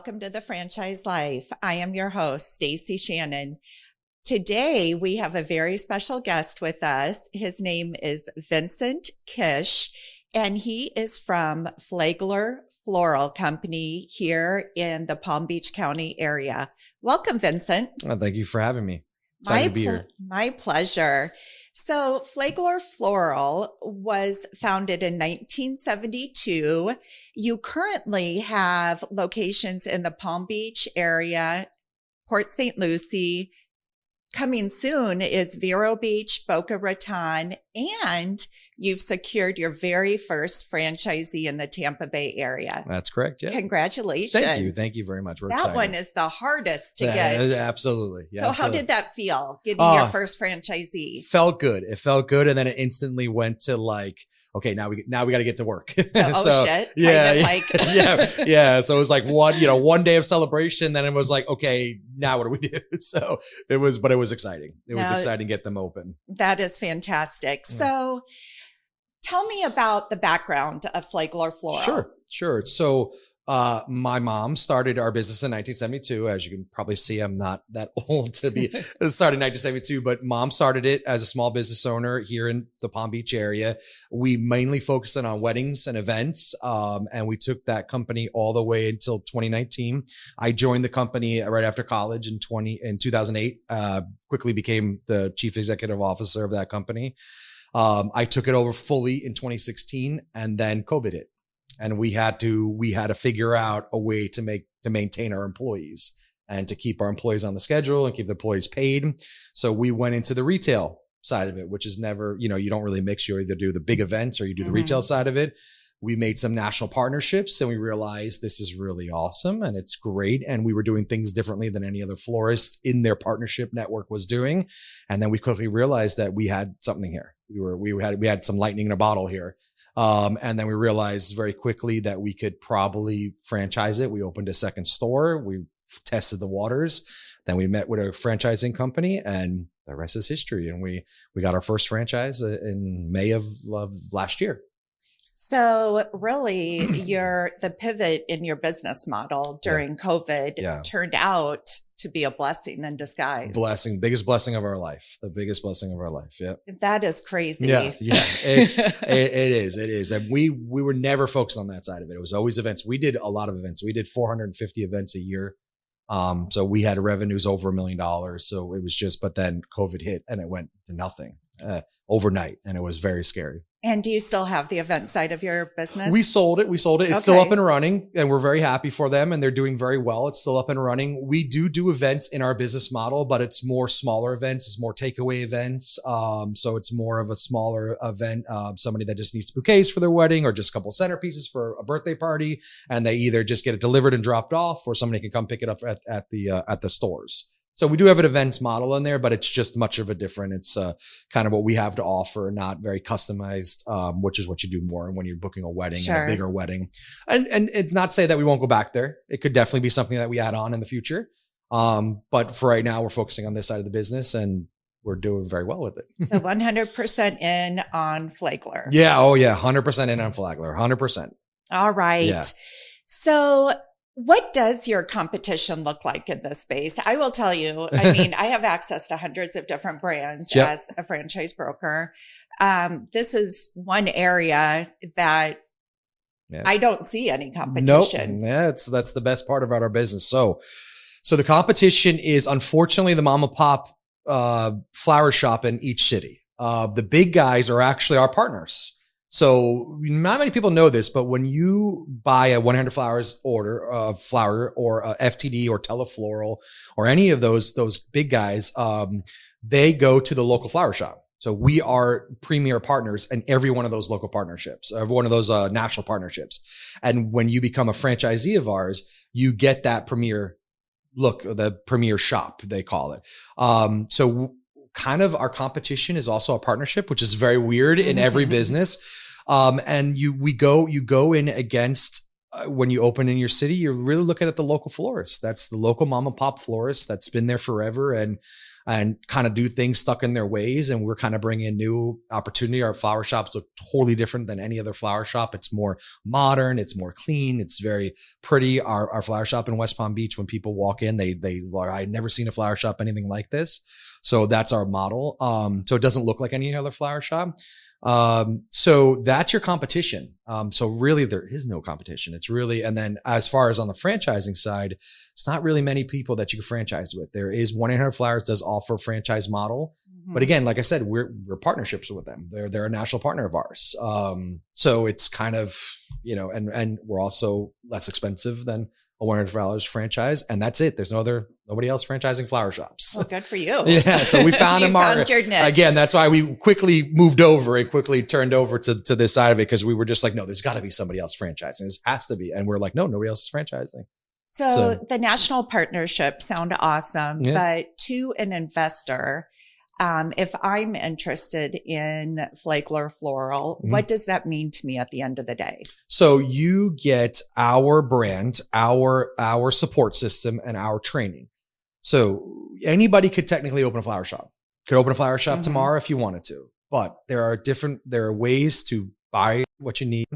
welcome to the Franchise Life. I am your host, Stacie Shannon. Today, we have a very special guest with us. His name is Vincent Kisch, and he is from Flagler Floral Company here in the Palm Beach County area. Welcome, Vincent. Thank you for having me. Excited to be here. My pleasure. So Flagler Floral was founded in 1972. You currently have locations in the Palm Beach area, Port St. Lucie. Coming soon is Vero Beach, Boca Raton, and you've secured your very first franchisee in the Tampa Bay area. That's correct. Yeah. Congratulations. Thank you. Thank you very much. We're excited. One is the hardest to get. Absolutely. Yeah, so absolutely. How did that feel, getting your first franchisee? Felt good. It felt good. And then it instantly went to like, okay, now we got to get to work. So, shit. Yeah. Kind of like. Yeah. So it was like one day of celebration. Then it was like, okay, now what do we do? So it was exciting. It was exciting to get them open. That is fantastic. Yeah. So tell me about the background of Flagler Floral. Sure. So, my mom started our business in 1972. As you can probably see, I'm not that old to be started in 1972, but mom started it as a small business owner here in the Palm Beach area. We mainly focused on weddings and events. And we took that company all the way until 2019. I joined the company right after college in 2008, quickly became the chief executive officer of that company. I took it over fully in 2016 and then COVID hit. And we had to figure out a way to maintain our employees and to keep our employees on the schedule and keep the employees paid. So we went into the retail side of it, which is never, you don't really mix. You either do the big events or you do the retail side of it. We made some national partnerships and we realized this is really awesome and it's great. And we were doing things differently than any other florist in their partnership network was doing. And then we quickly realized that we had something here. We had some lightning in a bottle here. And then we realized very quickly that we could probably franchise it. We opened a second store. We tested the waters. Then we met with a franchising company and the rest is history. And we got our first franchise in May of last year. So really the pivot in your business model during COVID turned out to be a blessing in disguise. Biggest blessing of our life. The biggest blessing of our life. Yeah. That is crazy. Yeah. It is. And we were never focused on that side of it. It was always events. We did a lot of events. We did 450 events a year. So we had revenues over $1 million. So it was but then COVID hit and it went to nothing overnight. And it was very scary. And do you still have the event side of your business? We sold it. It's still up and running and we're very happy for them and they're doing very well. It's still up and running. We do events in our business model, but it's more smaller events. It's more takeaway events. So it's more of a smaller event. Somebody that just needs bouquets for their wedding or just a couple of centerpieces for a birthday party. And they either just get it delivered and dropped off or somebody can come pick it up at the stores. So we do have an events model in there, but it's just much of a different. It's kind of what we have to offer, not very customized, which is what you do more when you're booking a wedding and a bigger wedding. And it's not to say that we won't go back there. It could definitely be something that we add on in the future. But for right now, we're focusing on this side of the business and we're doing very well with it. So 100% in on Flagler. Yeah. Oh yeah. 100% in on Flagler. 100%. All right. Yeah. So what does your competition look like in this space? I will tell you, I have access to hundreds of different brands as a franchise broker. This is one area that I don't see any competition. Nope. Yeah, that's the best part about our business. So the competition is unfortunately the mom and pop flower shop in each city. The big guys are actually our partners. So not many people know this, but when you buy a 100 flowers order of flower or a FTD or Teleflora or any of those big guys, they go to the local flower shop. So we are premier partners in every one of those local partnerships, every one of those national partnerships. And when you become a franchisee of ours, you get that premier look, the premier shop, they call it. So kind of our competition is also a partnership, which is very weird in every business. And you go in against, when you open in your city, you're really looking at the local florist. That's the local mom and pop florist that's been there forever. And and kind of do things stuck in their ways. And we're kind of bringing a new opportunity. Our flower shops look totally different than any other flower shop. It's more modern. It's more clean. It's very pretty. Our flower shop in West Palm Beach, when people walk in, they are, I've never seen a flower shop anything like this. So that's our model. So it doesn't look like any other flower shop. So that's your competition. So really there is no competition. It's really, and then as far as on the franchising side, it's not really many people that you can franchise with. There is 1-800-Flowers does offer a franchise model. But again, like I said, we're partnerships with them. They're a national partner of ours. So it's kind of, and we're also less expensive than a $100 franchise, and that's it. There's nobody else franchising flower shops. Well, good for you. Yeah. So we found a market. Again, that's why we quickly moved over and quickly turned over to this side of it, because we were just like, no, there's got to be somebody else franchising. This has to be. And we're like, no, nobody else is franchising. So the national partnerships sound awesome, but to an investor, if I'm interested in Flagler Floral, what does that mean to me at the end of the day? So you get our brand, our support system, and our training. So anybody could technically open a flower shop. Could open a flower shop tomorrow if you wanted to. But there are ways to buy what you need,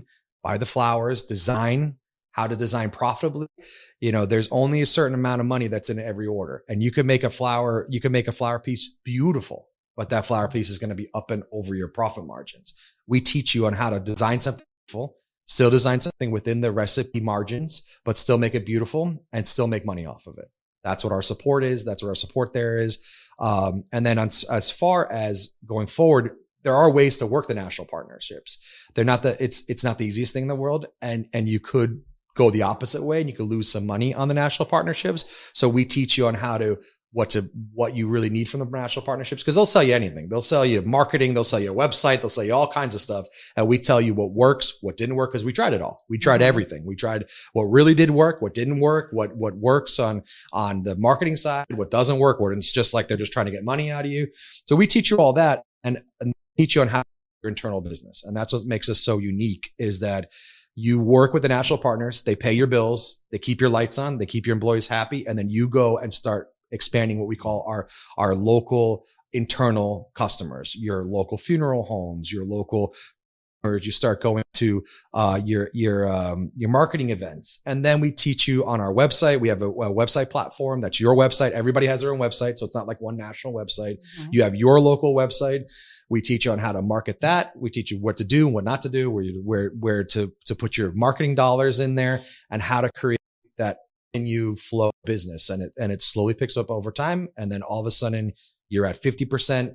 buy the flowers, design, how to design profitably. There's only a certain amount of money that's in every order. And you can make a flower piece beautiful, but that flower piece is going to be up and over your profit margins. We teach you on how to design something beautiful, still design something within the recipe margins, but still make it beautiful and still make money off of it. That's what our support is. That's what our support there is. And then as far as going forward, there are ways to work the national partnerships. They're not it's not the easiest thing in the world. And you could go the opposite way and you could lose some money on the national partnerships. So we teach you on what you really need from the national partnerships, because they'll sell you anything. They'll sell you marketing. They'll sell you a website. They'll sell you all kinds of stuff. And we tell you what works, what didn't work, because we tried it all. We tried everything. We tried what really did work, what didn't work, what works on the marketing side, what doesn't work, where it's just like they're just trying to get money out of you. So we teach you all that and teach you on how to do your internal business. And that's what makes us so unique, is that you work with the national partners. They pay your bills. They keep your lights on. They keep your employees happy. And then you go and start expanding what we call our local internal customers, your local funeral homes, your local, or you start going to your marketing events. And then we teach you on our website. We have a website platform. That's your website. Everybody has their own website. So it's not like one national website. You have your local website. We teach you on how to market that. We teach you what to do and what not to do, where to put your marketing dollars in there, and how to create that you flow business, and it slowly picks up over time. And then all of a sudden you're at 50%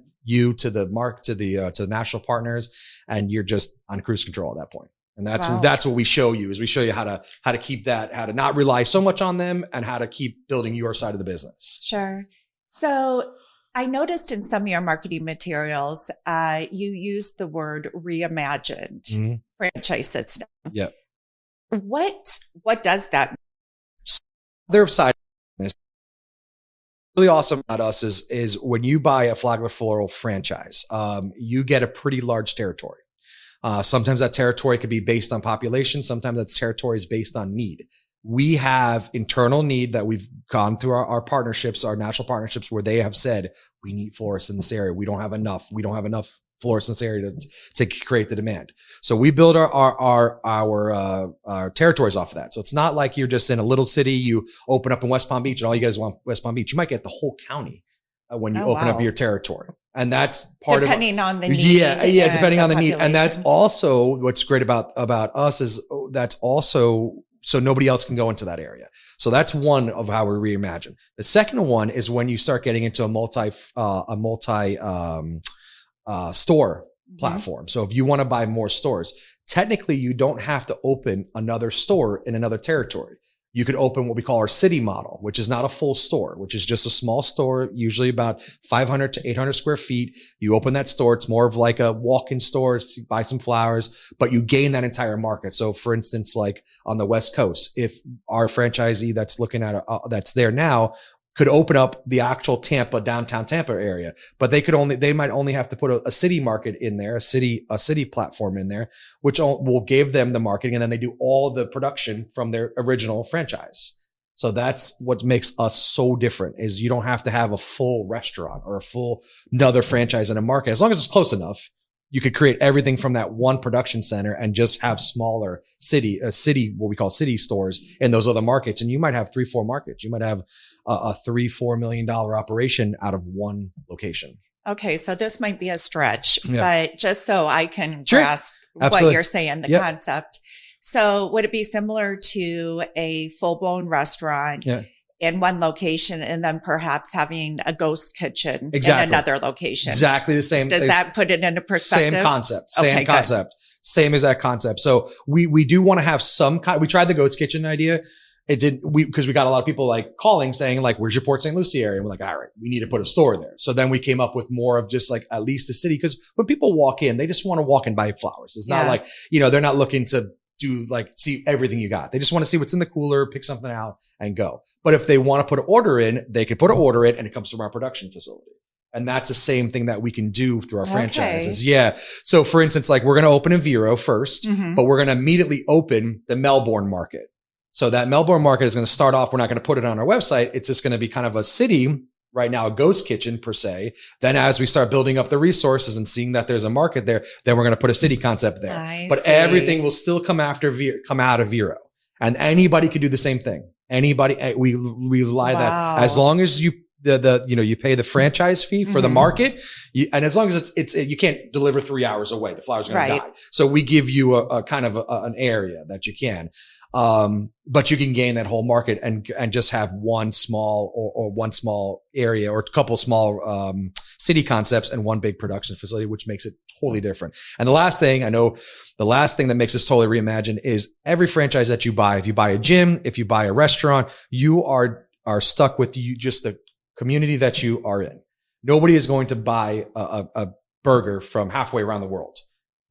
to the national partners, and you're just on cruise control at that point. And that's what we show you, is we show you how to keep that, how to not rely so much on them, and how to keep building your side of the business. Sure. So I noticed in some of your marketing materials, you used the word reimagined franchise system. Yeah. What does that mean? Their side is really awesome about us is when you buy a Flagler Floral franchise, you get a pretty large territory. Sometimes that territory could be based on population. Sometimes that territory is based on need. We have internal need that we've gone through our partnerships, our national partnerships, where they have said, we need florists in this area. We don't have enough florists in this area to create the demand. So we build our territories off of that. So it's not like you're just in a little city, you open up in West Palm Beach and all you guys want West Palm Beach. You might get the whole county when you open up your territory. And that's part depending on the need. Yeah, depending on the need. And that's also what's great about us is that's also so nobody else can go into that area. So that's one of how we reimagine. The second one is when you start getting into a multi store platform. So if you want to buy more stores, technically you don't have to open another store in another territory. You could open what we call our city model, which is not a full store, which is just a small store, usually about 500 to 800 square feet. You open that store. It's more of like a walk-in store, buy some flowers, but you gain that entire market. So for instance, like on the West Coast, if our franchisee that's looking at, that's there now could open up the actual downtown Tampa area, but they might only have to put a city market in there, a city platform in there, which will give them the marketing. And then they do all the production from their original franchise. So that's what makes us so different is you don't have to have a full restaurant or a full another franchise in a market. As long as it's close enough, you could create everything from that one production center and just have smaller what we call city stores in those other markets. And you might have 3-4 markets. You might have a $3-4 million operation out of one location. Okay. So this might be a stretch, but just so I can Sure. grasp Absolutely. what you're saying, the concept. So would it be similar to a full-blown restaurant in one location and then perhaps having a ghost kitchen in another location? Exactly the same. Does that put it into perspective? Same concept. Same concept. Same exact concept. So we do want to have some kind. We tried the Goat's Kitchen idea. It did because we got a lot of people like calling saying like, where's your Port St. Lucie area? And we're like, all right, we need to put a store there. So then we came up with more of just like at least a city. Because when people walk in, they just want to walk and buy flowers. It's not like, they're not looking to do like see everything you got. They just want to see what's in the cooler, pick something out and go. But if they want to put an order in, they can put an order in and it comes from our production facility. And that's the same thing that we can do through our franchises. Yeah. So for instance, like we're going to open in Vero first, but we're going to immediately open the Melbourne market. So that Melbourne market is going to start off. We're not going to put it on our website. It's just going to be kind of a city right now, a ghost kitchen per se. Then as we start building up the resources and seeing that there's a market there, then we're going to put a city concept there. But everything will still come out of Vero, and anybody could do the same thing. Anybody, we rely that as long as you you pay the franchise fee for the market, and as long as it's you can't deliver 3 hours away, the flowers are going to die. So we give you a kind of an area that you can. But you can gain that whole market and just have one small or one small area or a couple small, city concepts and one big production facility, which makes it totally different. And the last thing that makes us totally reimagine is every franchise that you buy. If you buy a gym, if you buy a restaurant, you are stuck with just the community that you are in. Nobody is going to buy a burger from halfway around the world.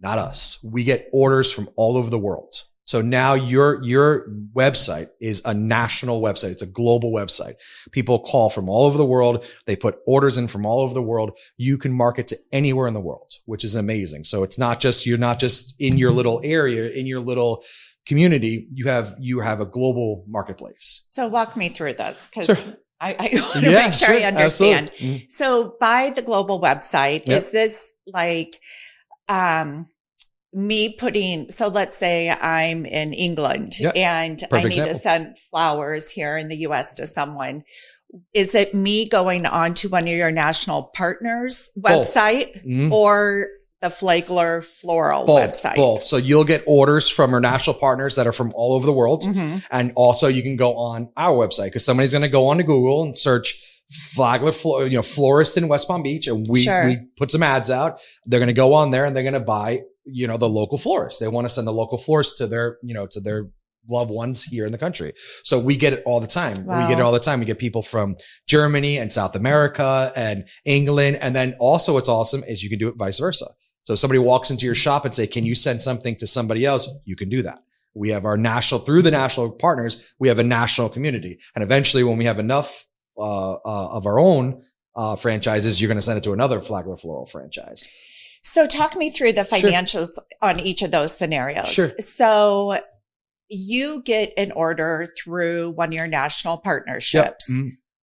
Not us. We get orders from all over the world. So now your website is a national website. It's a global website. People call from all over the world. They put orders in from all over the world. You can market to anywhere in the world, which is amazing. So it's not just, you're not just in your little area, in your little community. You have a global marketplace. So walk me through this because I want to make sure I understand. So by the global website, is this like, so let's say I'm in England and I need to send flowers here in the US to someone. Is it me going on to one of your national partners website or the Flagler Floral website? Both. So you'll get orders from our national partners that are from all over the world. And also you can go on our website because somebody's going to go onto Google and search Flagler, florist in West Palm Beach. And we put some ads out. They're going to go on there and they're going to buy the local florist. They want to send the local florist to their loved ones here in the country. So we get it all the time. We get it all the time. We get people from Germany and South America and England. And then also what's awesome is you can do it vice versa. So if somebody walks into your shop and say, can you send something to somebody else? You can do that. We have through the national partners, we have a national community. And eventually when we have enough, of our own, franchises, you're going to send it to another Flagler Floral franchise. So talk me through the financials on each of those scenarios. Sure. So you get an order through one of your national partnerships.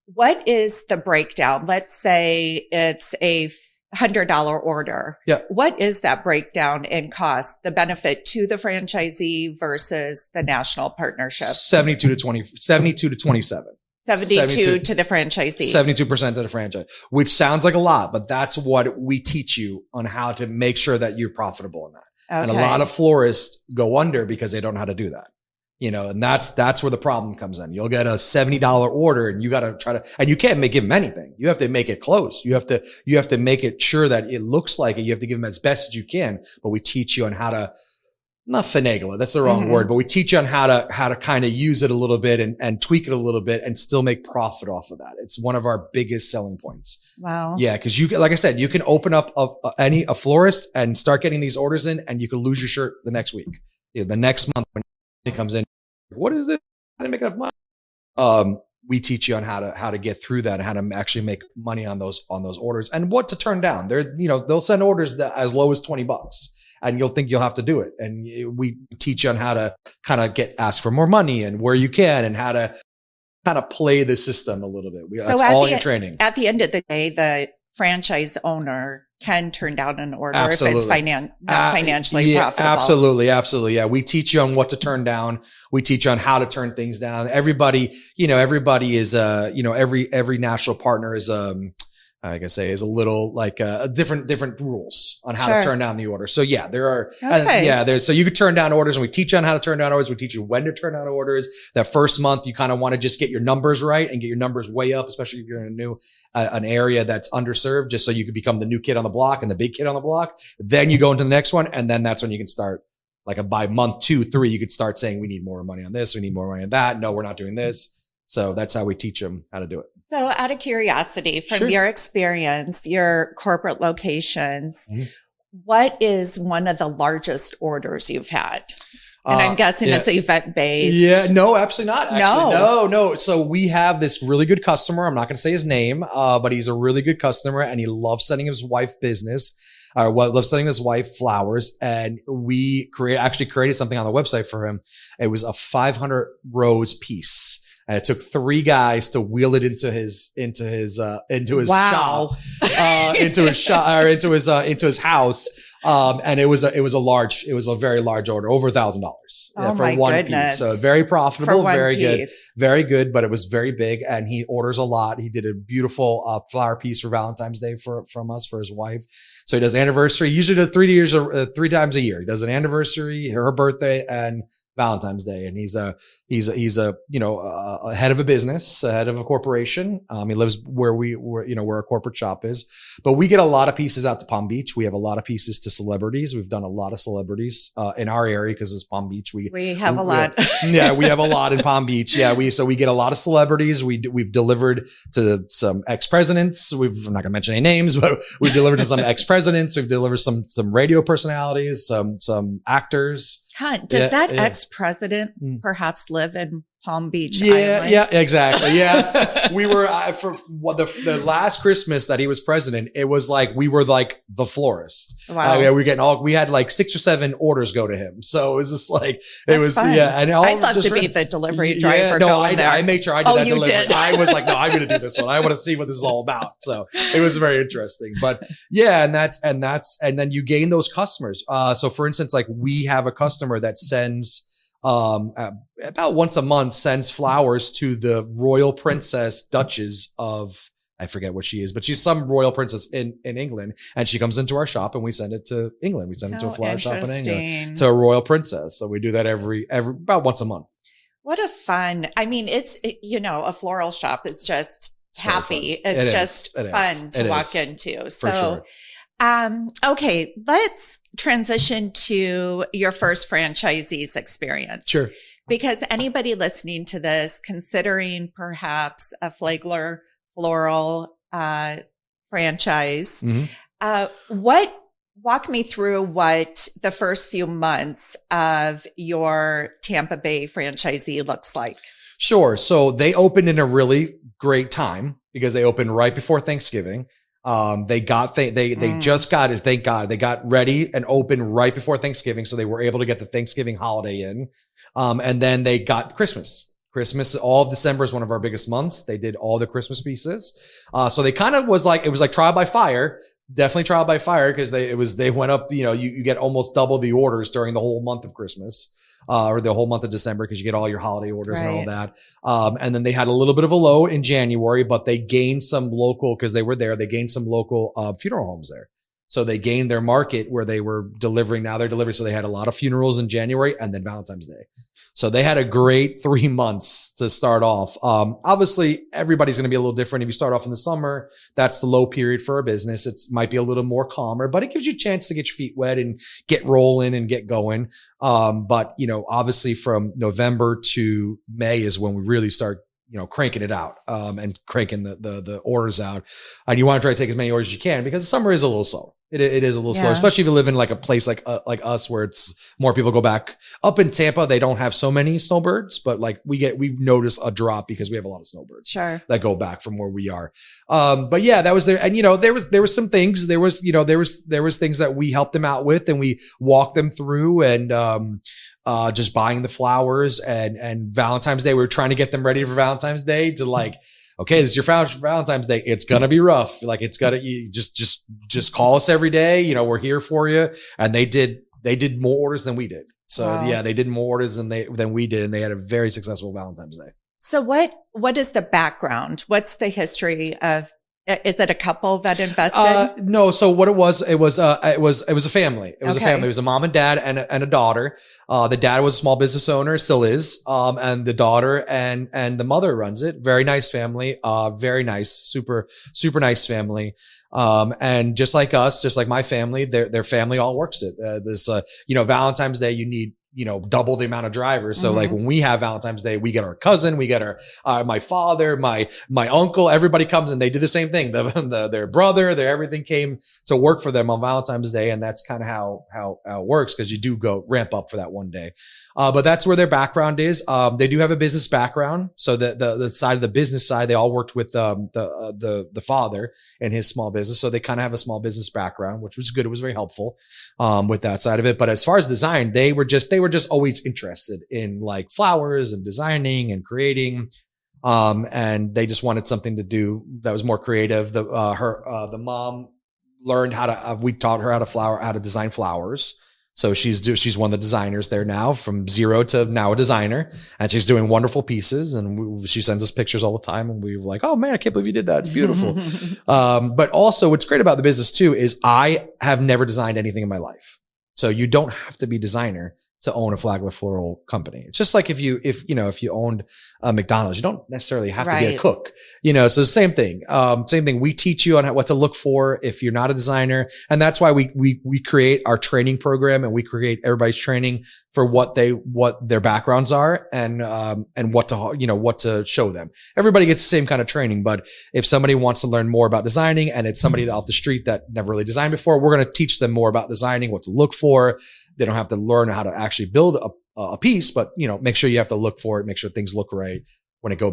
What is the breakdown? Let's say it's a $100 order. What is that breakdown in cost, the benefit to the franchisee versus the national partnership? 72 to 27. 72 to the franchisee. 72% to the franchise, which sounds like a lot, but that's what we teach you on how to make sure that you're profitable in that. And a lot of florists go under because they don't know how to do that. And that's where the problem comes in. You'll get a $70 order and you got to and you can't give them anything. You have to make it close. You have to make it sure that it looks like it. You have to give them as best as you can, but we teach you on how to, not finagle it. That's the wrong word, but we teach you on how to kind of use it a little bit and tweak it a little bit and still make profit off of that. It's one of our biggest selling points. Wow. Yeah. Cause like I said, you can open up a florist and start getting these orders in and you can lose your shirt the next week. The next month when it comes in, what is it? I didn't make enough money. We teach you on how to get through that and how to actually make money on those orders and what to turn down. They'll send orders that as low as $20. And you'll think you'll have to do it. And we teach you on how to kind of ask for more money and where you can and how to kind of play the system a little bit. So that's all your training. At the end of the day, the franchise owner can turn down an order Absolutely. if it's not financially profitable. Absolutely. Yeah. We teach you on what to turn down. We teach you on how to turn things down. Everybody is, every national partner is, I guess is a little like different rules on how to turn down the order. So yeah, there are, so you could turn down orders, and we teach you on how to turn down orders. We teach you when to turn down orders. That first month, you kind of want to just get your numbers right and get your numbers way up, especially if you're in a new, an area that's underserved, just so you can become the new kid on the block and the big kid on the block. Then you go into the next one. And then that's when you can start, like by month 2, 3, you could start saying, we need more money on this. We need more money on that. No, we're not doing this. So that's how we teach them how to do it. So out of curiosity, from your experience, your corporate locations, what is one of the largest orders you've had? And I'm guessing it's event-based. Yeah, no, absolutely not. Actually, no. So we have this really good customer. I'm not going to say his name, but he's a really good customer, and he loves sending his wife business. Loves sending his wife flowers, and we created something on the website for him. It was a 500 rose piece. And it took 3 guys to wheel it into his shop, into his house. And it was a very large order, over $1,000 for one piece. So very profitable, very good, very good, but it was very big. And he orders a lot. He did a beautiful, flower piece for Valentine's Day from us, for his wife. So he does anniversary, usually does 3 times a year. He does an anniversary, her birthday, and Valentine's Day. And he's a head of a business, a head of a corporation. He lives where our corporate shop is, but we get a lot of pieces out to Palm Beach. We have a lot of pieces to celebrities. We've done a lot of celebrities, in our area, because it's Palm Beach. We have a lot. Yeah. We have a lot in Palm Beach. Yeah. So we get a lot of celebrities. We've delivered to some ex-presidents. I'm not going to mention any names, but we've delivered to some ex-presidents. We've delivered some radio personalities, some actors. Does that ex-president perhaps live in Palm Beach Island? Yeah, exactly. Yeah. We were, for the last Christmas that he was president, it was like, we were like the florist. Wow. We had like 6 or 7 orders go to him. So it was just like, fun. And I'd love to be the delivery driver. I made sure I did that delivery. Did. I was like, no, I'm going to do this one. I want to see what this is all about. So it was very interesting, but yeah. And then you gain those customers. So for instance, like we have a customer that sends, about once a month, sends flowers to the royal princess Duchess of, I forget what she is, but she's some royal princess in England, and she comes into our shop and we send it to England. We send it to a flower shop in England, to a royal princess. So we do that every about once a month. What a fun, I mean, a floral shop is just happy. It's just fun to walk into. So, okay, let's transition to your first franchisee's experience. Sure. Because anybody listening to this, considering perhaps a Flagler Floral franchise, walk me through what the first few months of your Tampa Bay franchisee looks like. Sure. So they opened in a really great time, because they opened right before Thanksgiving. They just got it. Thank God. They got ready and opened right before Thanksgiving. So they were able to get the Thanksgiving holiday in. And then they got Christmas, all of December is one of our biggest months. They did all the Christmas pieces. So they kind of it was like trial by fire, definitely trial by fire. Cause they went up, you get almost double the orders during the whole month of Christmas. Or the whole month of December, because you get all your holiday orders and all that. And then they had a little bit of a low in January, but they gained some local, because they were there, they gained some local funeral homes there. So they gained their market where they were delivering. Now they're delivering. So they had a lot of funerals in January and then Valentine's Day. So they had a great 3 months to start off. Obviously everybody's going to be a little different. If you start off in the summer, that's the low period for a business. It might be a little more calmer, but it gives you a chance to get your feet wet and get rolling and get going. But obviously from November to May is when we really start, cranking it out, and cranking the orders out. And you want to try to take as many orders as you can, because the summer is a little slow. It is a little slower, especially if you live in like a place like us where it's more people go back. Up in Tampa, they don't have so many snowbirds, but like we notice a drop because we have a lot of snowbirds that go back from where we are. But yeah, that was there. And there was some things, there was things that we helped them out with and we walked them through and, just buying the flowers and Valentine's Day. We were trying to get them ready for Valentine's Day to like, okay, this is your Valentine's Day. It's going to be rough. Like you just call us every day. We're here for you. And they did more orders than we did. So yeah, they did more orders than we did. And they had a very successful Valentine's Day. So what is the background? What's the history of, is it a couple that invested? No. So what it was a family. It was a family. It was a mom and dad and a daughter. The dad was a small business owner, still is. And the daughter and the mother runs it. Very nice family. Very nice, super, super nice family. And just like us, just like my family, their family all works it. Valentine's Day, you need, double the amount of drivers. So like when we have Valentine's Day, we get our cousin, we get my father, my uncle, everybody comes and they do the same thing. Their brother, everything came to work for them on Valentine's Day. And that's kind of how it works. Cause you do go ramp up for that one day. But that's where their background is. They do have a business background. So the side of the business side, they all worked with, the father and his small business. So they kind of have a small business background, which was good. It was very helpful, with that side of it. But as far as design, they were just always interested in like flowers and designing and creating. And they just wanted something to do that was more creative. The mom learned we taught her how to design flowers. So she's one of the designers there now, from zero to now a designer, and she's doing wonderful pieces. And she sends us pictures all the time, and we were like, "Oh man, I can't believe you did that! It's beautiful." But also, what's great about the business too is I have never designed anything in my life, so you don't have to be a designer to own a Flagler Floral company. It's just like if you owned McDonald's, you don't necessarily have to be a cook, so same thing. We teach you on what to look for if you're not a designer. And that's why we create our training program, and we create everybody's training for what their backgrounds are and what to show them. Everybody gets the same kind of training, but if somebody wants to learn more about designing and it's somebody off the street that never really designed before, we're going to teach them more about designing, what to look for. They don't have to learn how to actually build a piece, but make sure you have to look for it, make sure things look right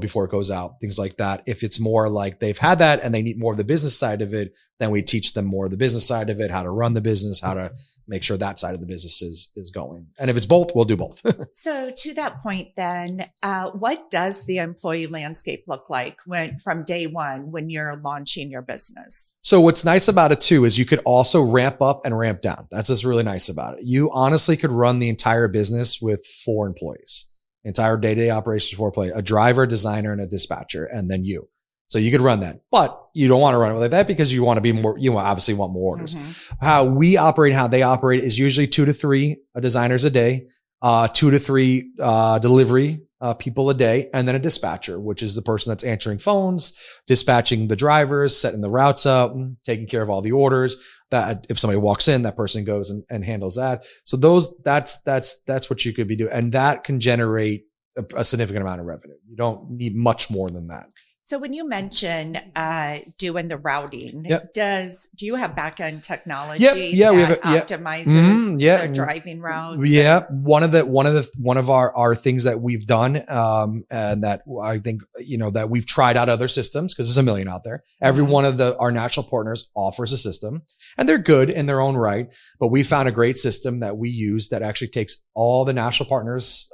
before it goes out, things like that. If it's more like they've had that and they need more of the business side of it, then we teach them more of the business side of it, how to run the business, how to make sure that side of the business is going. And if it's both, we'll do both. So to that point, then, what does the employee landscape look like from day one when you're launching your business? So what's nice about it too is you could also ramp up and ramp down. That's what's really nice about it. You honestly could run the entire business with 4 employees. Entire day-to-day operations for a driver, designer, and a dispatcher, and then you. So you could run that, but you don't want to run it like that because you want to be more, obviously want more orders. How we operate, how they operate is usually 2 to 3 designers a day, 2 to 3 delivery people a day, and then a dispatcher, which is the person that's answering phones, dispatching the drivers, setting the routes up, taking care of all the orders. That if somebody walks in, that person goes and handles that. So that's what you could be doing. And that can generate a significant amount of revenue. You don't need much more than that. So when you mention doing the routing, do you have back-end technology that optimizes the driving routes? Yeah, one of our things that we've done, and that I think that we've tried out other systems, because there's a million out there. Every one of our national partners offers a system, and they're good in their own right. But we found a great system that we use that actually takes all the national partners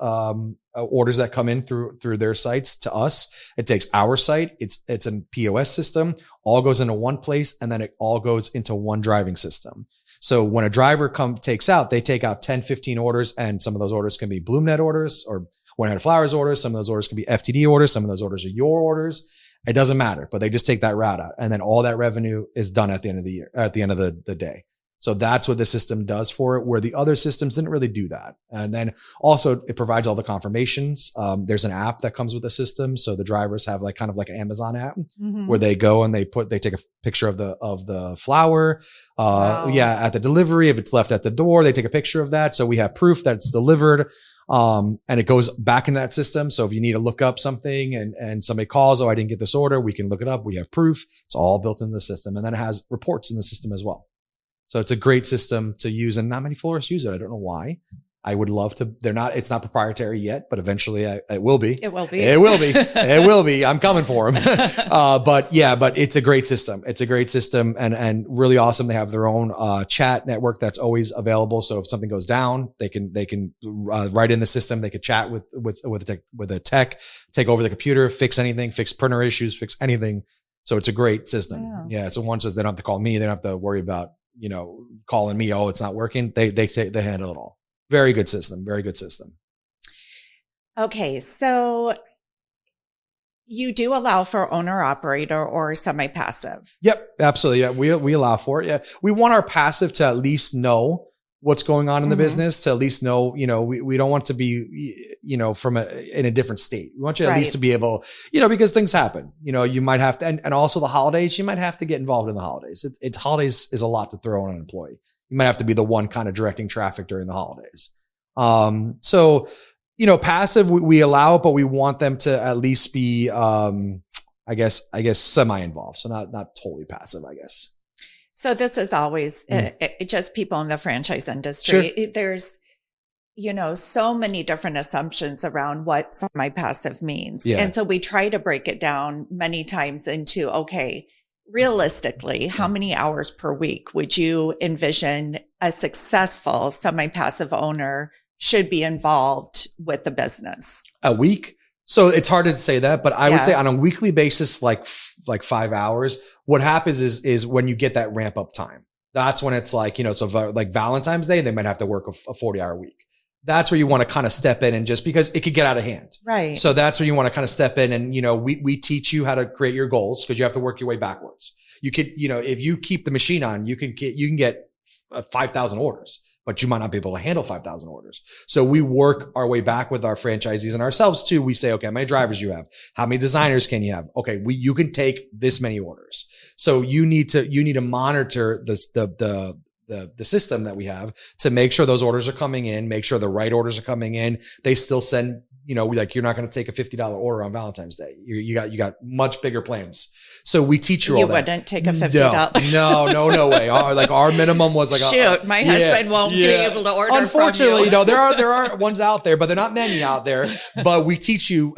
orders that come in through their sites to us. It takes our site. It's a POS system, all goes into one place, and then it all goes into one driving system. So when a driver takes out, they take out 10, 15 orders, and some of those orders can be BloomNet orders or 100 Flowers orders. Some of those orders can be FTD orders. Some of those orders are your orders. It doesn't matter, but they just take that route out, and then all that revenue is done at the end of the year, at the end of the day. So that's what the system does for it, where the other systems didn't really do that. And then also it provides all the confirmations. There's an app that comes with the system. So the drivers have kind of like an Amazon app where they go and they take a picture of the flower. At the delivery. If it's left at the door, they take a picture of that. So we have proof that it's delivered. And it goes back in that system. So if you need to look up something and somebody calls, I didn't get this order, we can look it up. We have proof. It's all built in the system. And then it has reports in the system as well. So it's a great system to use, and not many florists use it. I don't know why. I would love to. It's not proprietary yet, but eventually it will be. It will be. It will be. It will be. I'm coming for them. But it's a great system. It's a great system and really awesome. They have their own chat network that's always available. So if something goes down, they can write in the system. They could chat with a tech, take over the computer, fix anything, fix printer issues, fix anything. So it's a great system. Yeah. So one says they don't have to call me. They don't have to worry about, calling me. Oh, it's not working. They handle it all. Very good system. Very good system. Okay. So you do allow for owner operator or semi-passive. Yep. Absolutely. Yeah. We allow for it. Yeah. We want our passive to at least know what's going on in the business, to at least know, we don't want to be, in a different state. We want you at least to be able, because things happen, you might have to, and also the holidays, you might have to get involved in the holidays. It's holidays is a lot to throw on an employee. You might have to be the one kind of directing traffic during the holidays. So, passive, we allow it, but we want them to at least be, I guess semi-involved. So not totally passive, I guess. So this is always just people in the franchise industry. Sure. There's, so many different assumptions around what semi-passive means. Yeah. And so we try to break it down many times into, okay, realistically, how many hours per week would you envision a successful semi-passive owner should be involved with the business? A week? So it's hard to say that, but I would say on a weekly basis, like 5 hours. What happens is when you get that ramp up time, that's when it's like, so like Valentine's Day, they might have to work a 40-hour week. That's where you want to kind of step in, and just because it could get out of hand. Right. So that's where you want to kind of step in, and, we teach you how to create your goals, because you have to work your way backwards. You could, if you keep the machine on, you can get 5,000 orders, but you might not be able to handle 5,000 orders. So we work our way back with our franchisees and ourselves too. We say, okay, how many drivers you have? How many designers can you have? Okay, you can take this many orders. So you need to monitor the system that we have to make sure those orders are coming in, make sure the right orders are coming in. They still send, like you're not going to take a $50 order on Valentine's Day. You got much bigger plans. So we teach you all that. You wouldn't take a $50. No way. Our minimum was like, my husband won't be able to order. Unfortunately, from you. There are ones out there, but they're not many out there. But we teach you,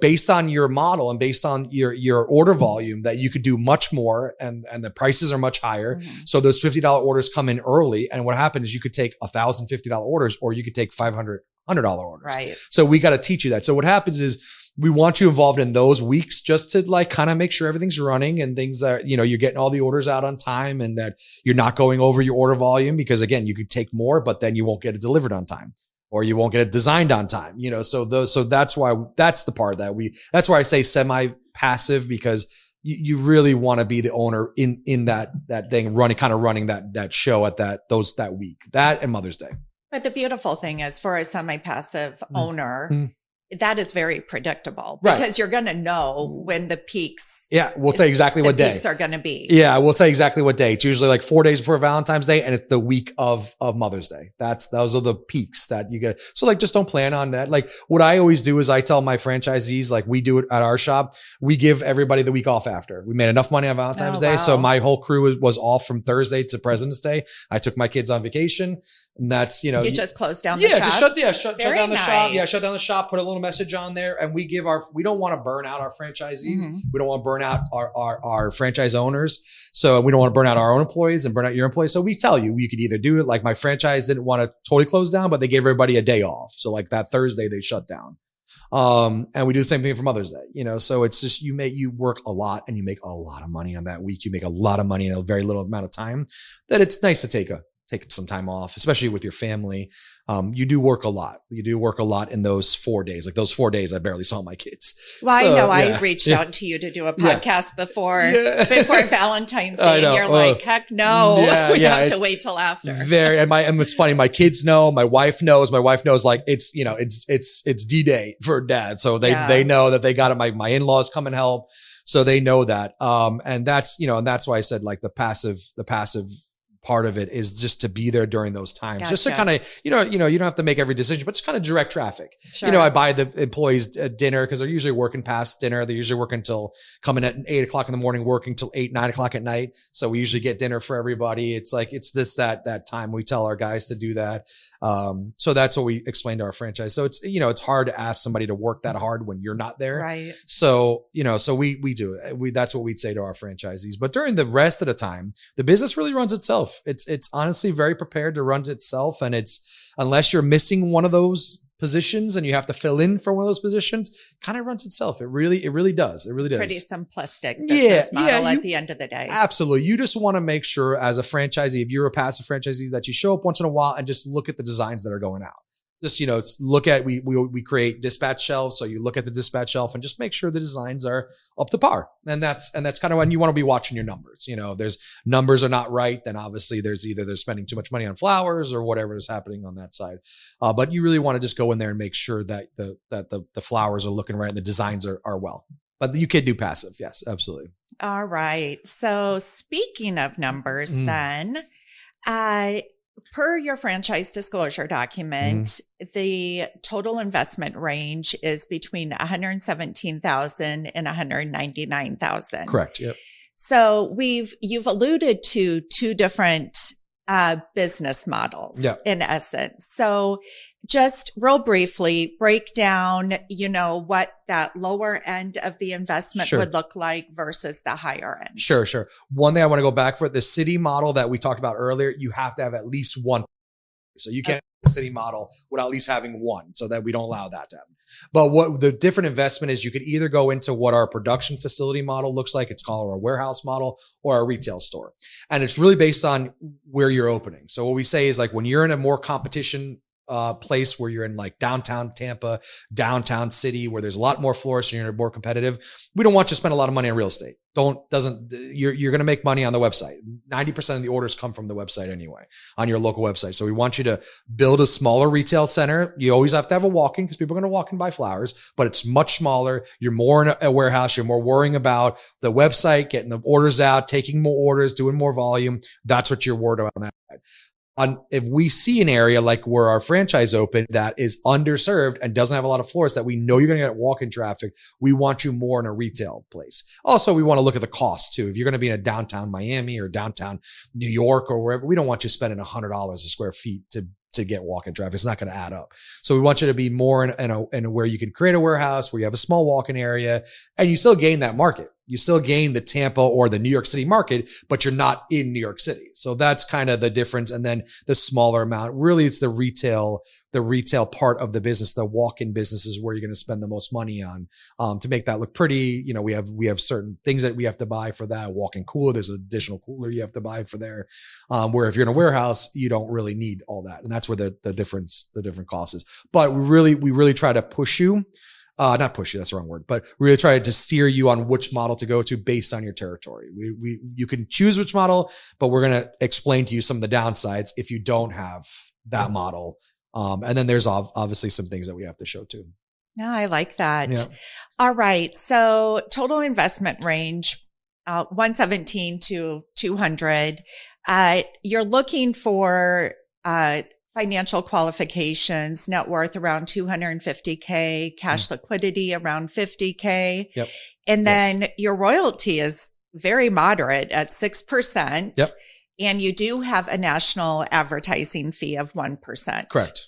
based on your model and based on your order volume, that you could do much more, and the prices are much higher. Mm-hmm. So those $50 orders come in early. And what happens is you could take $1,050 orders, or you could take $500 orders. Right. So we got to teach you that. So what happens is we want you involved in those weeks just to like kind of make sure everything's running and things are, you're getting all the orders out on time, and that you're not going over your order volume, because again, you could take more, but then you won't get it delivered on time, or you won't get it designed on time, so that's why that's the part that's why I say semi-passive, because you really want to be the owner in that thing, running that show at that week, that and Mother's Day. But the beautiful thing is, for a semi-passive owner, that is very predictable, because you're going to know when the peaks. Yeah. We'll tell you exactly what day peaks are going to be. Yeah. We'll tell you exactly what day. It's usually like 4 days before Valentine's Day, and it's the week of Mother's Day. Those are the peaks that you get. So like, just don't plan on that. Like what I always do is I tell my franchisees, like we do it at our shop, we give everybody the week off after. We made enough money on Valentine's Day. Wow. So my whole crew was off from Thursday to President's Day. I took my kids on vacation. And that's, you just close down the shop. Shut down the shop. Yeah. Shut down the shop, put a little message on there. And we don't want to burn out our franchisees. Mm-hmm. We don't want to burn out our franchise owners. So we don't want to burn out our own employees and burn out your employees. So we tell you could either do it. Like my franchise didn't want to totally close down, but they gave everybody a day off. So like that Thursday they shut down. And we do the same thing for Mother's Day, so it's just, you work a lot and you make a lot of money on that week. You make a lot of money in a very little amount of time, that it's nice to take some time off, especially with your family. You do work a lot. You do work a lot in those 4 days. Like those 4 days, I barely saw my kids. Well, I know I reached out to you to do a podcast before Valentine's Day, and you're like, heck no, we have to wait till after. And it's funny. My kids know, my wife knows, like it's D-Day for Dad. So they know that they got it. My in-laws come and help. So they know that. And that's why I said like the passive part of it is just to be there during those times. Gotcha. Just to kind of, you don't have to make every decision, but just kind of direct traffic. Sure. I buy the employees dinner because they're usually working past dinner. They're usually working till coming at 8 o'clock in the morning, working till 8, 9 o'clock at night. So we usually get dinner for everybody. It's like, it's that time. We tell our guys to do that. So that's what we explain to our franchise. So it's, it's hard to ask somebody to work that hard when you're not there. Right. So, so we do it. That's what we'd say to our franchisees. But during the rest of the time, the business really runs itself. It's honestly very prepared to run itself. And unless you're missing one of those positions and you have to fill in for one of those positions, kind of runs itself. It really does. It really does. Pretty simplistic business model at the end of the day. Absolutely. You just want to make sure as a franchisee, if you're a passive franchisee, that you show up once in a while and just look at the designs that are going out. Just, look at, we create dispatch shelves. So you look at the dispatch shelf and just make sure the designs are up to par. And that's kind of when you want to be watching your numbers. There's numbers are not right. Then obviously they're spending too much money on flowers or whatever is happening on that side. But you really want to just go in there and make sure that the flowers are looking right and the designs are well. But you can do passive. Yes, absolutely. All right. So speaking of numbers then, per your franchise disclosure document, the total investment range is between $117,000 and $199,000. Correct. Yep. So you've alluded to two different business models in essence. So just real briefly break down, what that lower end of the investment would look like versus the higher end. Sure. One thing I want to go back for the city model that we talked about earlier, you have to have at least one. So you can't have a city model without at least having one, so that we don't allow that to happen. But what the different investment is, you could either go into what our production facility model looks like. It's called our warehouse model or our retail store. And it's really based on where you're opening. So what we say is, like, when you're in a more competition place where you're in like downtown Tampa, downtown city, where there's a lot more florists and you're more competitive, we don't want you to spend a lot of money on real estate. You're going to make money on the website. 90% of the orders come from the website anyway, on your local website. So we want you to build a smaller retail center. You always have to have a walk-in because people are going to walk and buy flowers, but it's much smaller. You're more in a warehouse. You're more worrying about the website, getting the orders out, taking more orders, doing more volume. That's what you're worried about on that side. If we see an area like where our franchise opened that is underserved and doesn't have a lot of florists that we know you're going to get walk-in traffic, we want you more in a retail place. Also, we want to look at the cost too. If you're going to be in a downtown Miami or downtown New York or wherever, we don't want you spending $100 a square feet to get walk-in traffic. It's not going to add up. So we want you to be more in a where you can create a warehouse, where you have a small walk-in area, and you still gain that market. You still gain the Tampa or the New York City market, but you're not in New York City. So that's kind of the difference. And then the smaller amount, really, it's the retail part of the business. The walk-in business is where you're going to spend the most money on, to make that look pretty. We have certain things that we have to buy for that. Walk-in cooler, there's an additional cooler you have to buy for there. Where if you're in a warehouse, you don't really need all that. And that's where the different cost is. But we really try to push you. Not push you, that's the wrong word, but really try to steer you on which model to go to based on your territory. You can choose which model, but we're going to explain to you some of the downsides if you don't have that model. And then there's obviously some things that we have to show too. No, I like that. Yeah. All right. So total investment range, 117 to 200. You're looking for, financial qualifications, net worth around $250K, cash liquidity around $50K. Yep. And then your royalty is very moderate at 6%. Yep. And you do have a national advertising fee of 1%. Correct.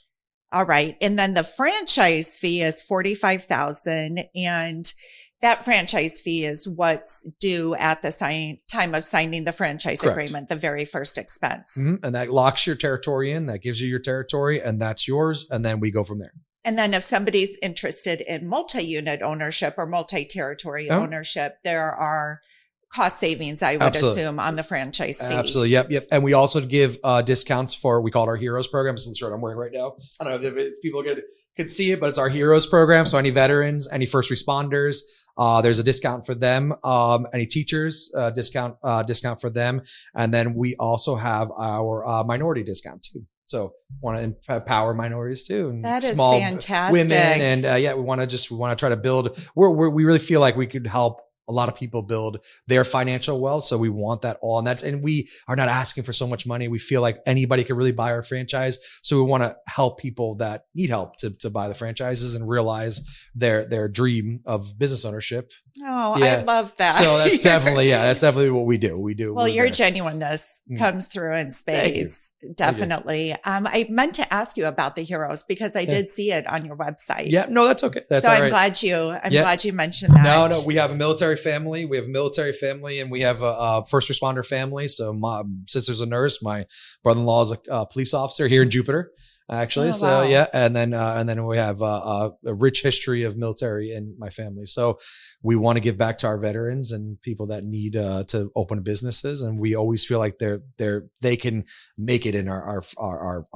All right. And then the franchise fee is $45,000, and that franchise fee is what's due at the time of signing the franchise Correct. agreement, the very first expense. Mm-hmm. And that locks your territory in, that gives you your territory, and that's yours. And then we go from there. And then if somebody's interested in multi-unit ownership or multi-territory ownership, there are cost savings, I would assume, on the franchise fee. Absolutely. Yep. And we also give discounts for, we call it our Heroes program. It's the shirt I'm wearing right now. I don't know if people could see it, but it's our Heroes program. So any veterans, any first responders, there's a discount for them. Any teachers, discount for them. And then we also have our minority discount too. So want to empower minorities too. And that is small fantastic. Women. And we want to try to build, we really feel like we could help a lot of people build their financial wealth. So we want that all. And we are not asking for so much money. We feel like anybody can really buy our franchise. So we want to help people that need help to buy the franchises and realize their dream of business ownership. Oh, I love that. So that's definitely what we do. Well, your genuineness comes through in spades. Definitely. I meant to ask you about the heroes because I did see it on your website. Yeah, no, that's okay. That's so all I'm right. glad you mentioned that. No, we have a military family. We have a military family and we have a first responder family. So my sister's a nurse. My brother-in-law is a police officer here in Jupiter, actually. Wow. And then we have a rich history of military in my family. So we want to give back to our veterans and people that need to open businesses. And we always feel like they can make it in our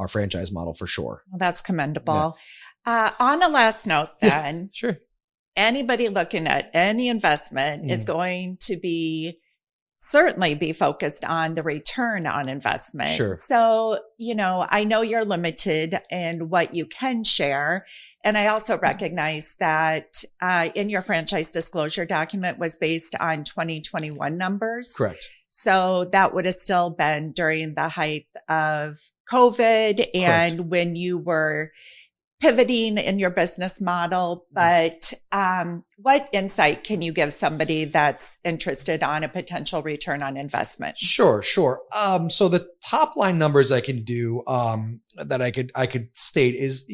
franchise model for sure. Well, that's commendable. Yeah. On a last note then. Sure. Anybody looking at any investment is going to certainly be focused on the return on investment. Sure. So, I know you're limited in what you can share. And I also recognize that in your franchise disclosure document was based on 2021 numbers. Correct. So that would have still been during the height of COVID and Correct. when you were pivoting in your business model, but what insight can you give somebody that's interested on a potential return on investment? Sure. So the top line numbers I can do that I could state is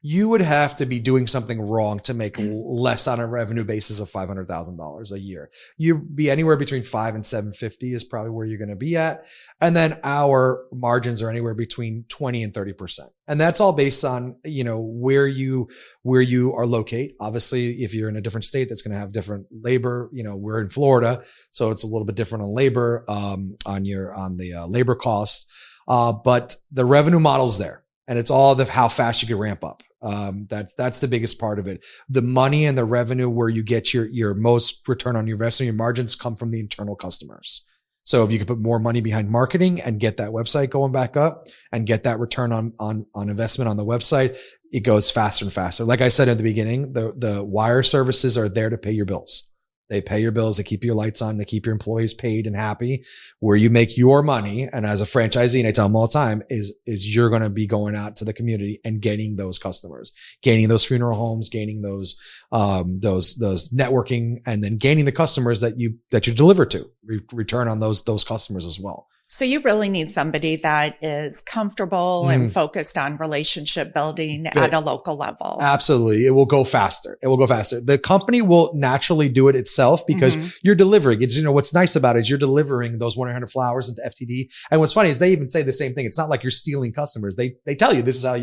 you would have to be doing something wrong to make less on a revenue basis of $500,000 a year. You'd be anywhere between 5 and 750 is probably where you're going to be at. And then our margins are anywhere between 20 and 30%. And that's all based on, where you are located. Obviously, if you're in a different state, that's going to have different labor. We're in Florida, so it's a little bit different on labor, on the labor cost. But the revenue model's there. And it's all how fast you can ramp up. That's the biggest part of it. The money and the revenue where you get your most return on your investment, your margins come from the internal customers. So if you can put more money behind marketing and get that website going back up and get that return on investment on the website, it goes faster and faster. Like I said at the beginning, the wire services are there to pay your bills. They pay your bills. They keep your lights on. They keep your employees paid and happy. Where you make your money, and as a franchisee, and I tell them all the time, is you're going to be going out to the community and getting those customers, gaining those funeral homes, gaining those networking, and then gaining the customers that you deliver to. Return on those customers as well. So you really need somebody that is comfortable and focused on relationship building at a local level. Absolutely. It will go faster. The company will naturally do it itself because you're delivering. It's, what's nice about it is you're delivering those 100 flowers into FTD. And what's funny is they even say the same thing. It's not like you're stealing customers. They tell you this is how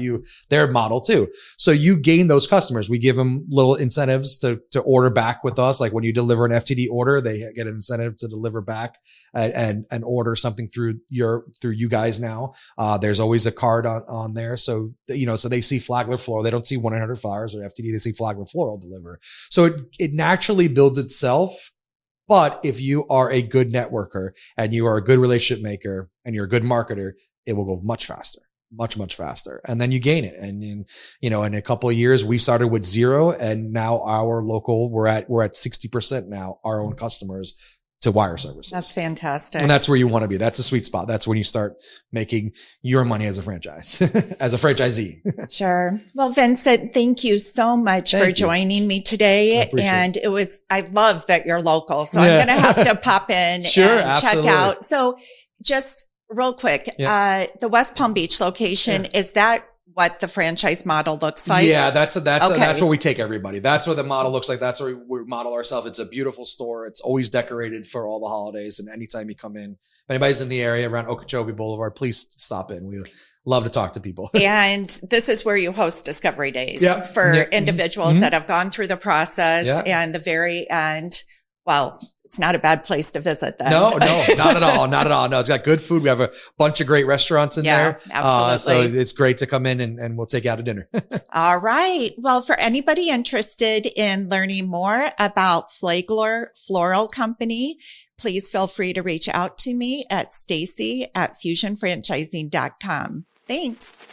their model too. So you gain those customers. We give them little incentives to order back with us. Like when you deliver an FTD order, they get an incentive to deliver back and order something through you guys now. There's always a card on there. So, so they see Flagler Floral. They don't see 100 flowers or FTD. They see Flagler Floral deliver. So it naturally builds itself. But if you are a good networker and you are a good relationship maker and you're a good marketer, it will go much faster. Much faster. And then you gain it. And in a couple of years, we started with 0 and now our local, we're at 60% now, our own customers to wire services. That's fantastic. And that's where you want to be. That's a sweet spot. That's when you start making your money as a franchise, as a franchisee. Sure. Well, Vincent, thank you so much for joining me today. And I love that you're local. So I'm going to have to pop in and check out. So just real quick, the West Palm Beach location, is that what the franchise model looks like? Yeah, that's where we take everybody. That's what the model looks like. That's where we model ourselves. It's a beautiful store. It's always decorated for all the holidays. And anytime you come in, if anybody's in the area around Okeechobee Boulevard, please stop in. We love to talk to people. And this is where you host Discovery Days for individuals that have gone through the process and the very end. Well, it's not a bad place to visit then. No, not at all. Not at all. No, it's got good food. We have a bunch of great restaurants in there. Absolutely. So it's great to come in and we'll take you out to dinner. All right. Well, for anybody interested in learning more about Flagler Floral Company, please feel free to reach out to me at Stacie@fusionfranchising.com. Thanks.